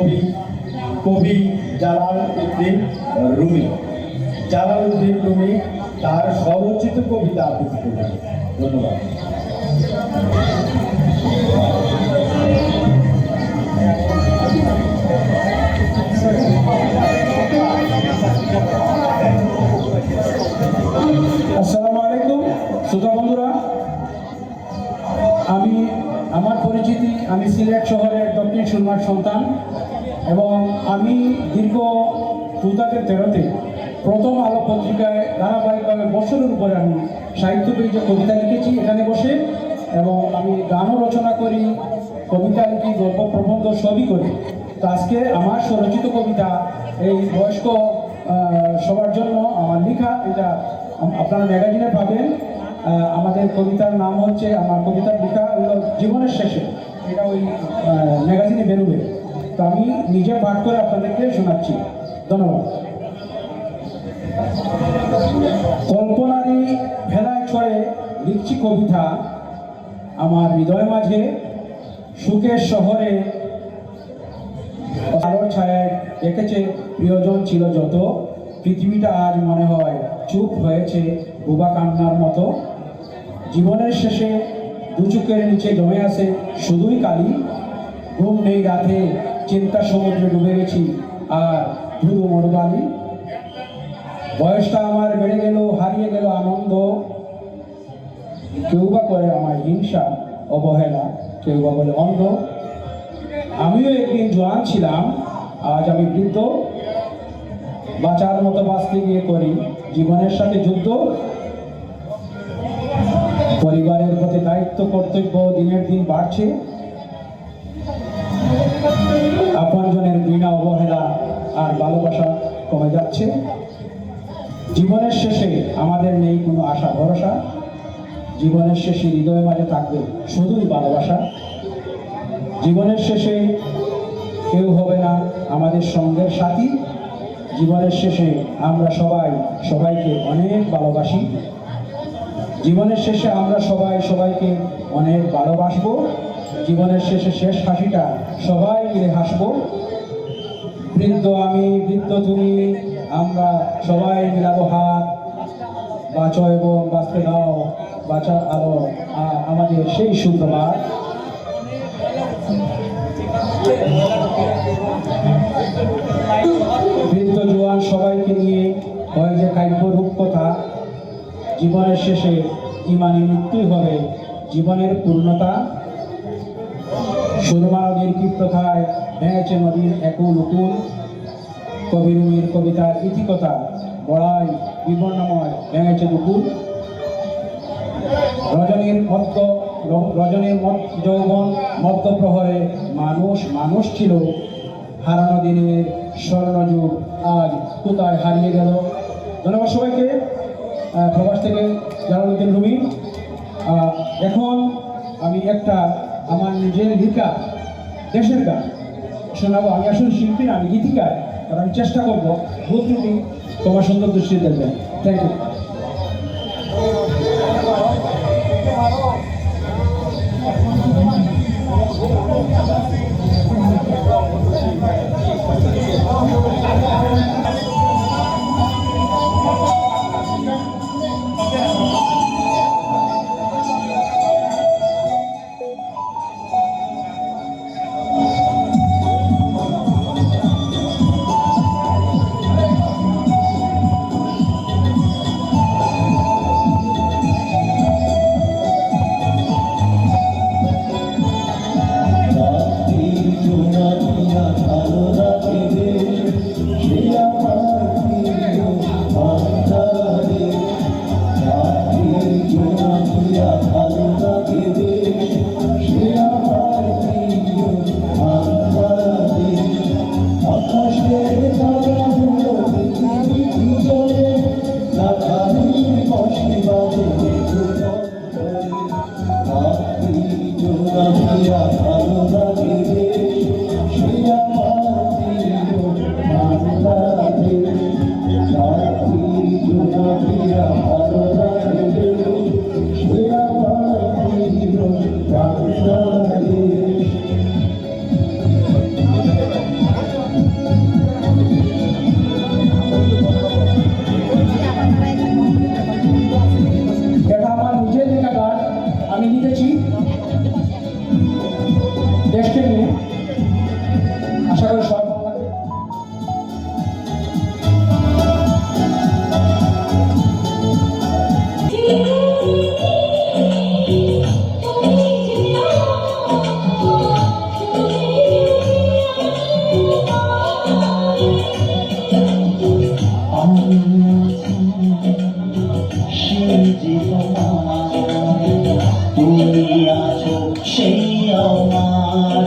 কবি কবি Jalaluddin Rumi. Jalaluddin Rumi তার স্বরচিত কবিতা আবৃত্তি করবেন। ধন্যবাদ। আসসালামু আলাইকুম শ্রোতা বন্ধুরা, আমার পরিচিতি, আমি সিলেট শহরের দক্ষিণ সুরমার সন্তান এবং আমি দীর্ঘ 2013-তে প্রথম আলো পত্রিকায় ধারাবাহিকভাবে বছরের উপরে আমি সাহিত্য পেজে কবিতা লিখেছি এখানে বসে, এবং আমি গানও রচনা করি, কবিতা লিখি, গল্প প্রবন্ধ সবই করি। তো আজকে আমার স্বরচিত কবিতা এই বয়স্ক সবার জন্য আমার লেখা, এটা আপনারা ম্যাগাজিনে পাবেন। আমাদের কবিতার নাম হচ্ছে, আমার কবিতার লেখা হলো জীবনের শেষে, এটা ওই ম্যাগাজিনে বেরোবে। তো আমি নিজে পাঠ করে আপনাদেরকে শোনাচ্ছি। ধন্যবাদ। কল্পনারই ভেলায় ছড়ে লিখছি কবিতা, আমার হৃদয় মাঝে সুখের শহরে আলোর ছায়ায় দেখেছে প্রিয়জন ছিল যত, পৃথিবীটা আজ মনে হয় চুপ হয়েছে বোবা কান্নার মতো। জীবনের শেষে দু চোখের নিচে জমে আসে শুধুই কালি, ঘুম নেই রাতে, চিন্তা সমুদ্রে ডুবে গেছি আর ধুধু মরুবালি। বয়সটা আমার বেড়ে গেল, হারিয়ে গেল আনন্দ, কেউ বা করে আমার হিংসা অবহেলা, কেউ বা বলে অন্ধ। আমিও একদিন জোয়ান ছিলাম, আজ আমি বৃদ্ধ, বাঁচার মতো বাঁচতে গিয়ে করি জীবনের সাথে যুদ্ধ। পরিবারের প্রতি দায়িত্ব কর্তব্য দিনের দিন বাড়ছে, আপনজনের ঘৃণা অবহেলা আর ভালোবাসা কমে যাচ্ছে। জীবনের শেষে আমাদের নেই কোনো আশা ভরসা, জীবনের শেষে হৃদয়ের মাঝে থাকবে শুধুই ভালোবাসা। জীবনের শেষে কেউ হবে না আমাদের সঙ্গের সাথী, জীবনের শেষে আমরা সবাই সবাইকে অনেক ভালোবাসি। জীবনের শেষে আমরা সবাই সবাইকে অনেক ভালোবাসবো, জীবনের শেষে শেষ হাসিটা সবাই মিলে হাসবো। বৃদ্ধ আমি, বৃদ্ধ তুমি, আমরা সবাই মিলাবো হাত, বাঁচো এবং বাঁচতে দাও বাঁচার আলো আমাদের সেই সুপ্রভাত। বৃদ্ধ জোয়ান সবাইকে নিয়ে হয় যে কাব্য রূপকথা, জীবনের শেষে ইমানি মৃত্যুই হবে জীবনের পূর্ণতা। সুরমা নদীর কীর্তথায় ভেঙেছে নদীর একুল উকুল, কবি রুমির কবিতার ইতিকথা বড়াই বিবর্ণময় ভেঙেছে দুকুল। রজনীর যৌবন মধ্যপ্রহরে মানুষ মানুষ ছিল, হারানো দিনের স্বর্ণযুগ আজ কোথায় হারিয়ে গেল। ধন্যবাদ সবাইকে। প্রবাস থেকে জালালউদ্দিন রুমি। এখন আমি একটা আমার নিজের লেখা দেশের গান শোনাবো। আমি আসলে শিল্পী, আমি গীতিকার, আর আমি চেষ্টা করবো ভুল ত্রুটি তোমার সুন্দর দৃষ্টি দেখবেন। Thank you. সেই জীবন তুমি আছো সেই আমার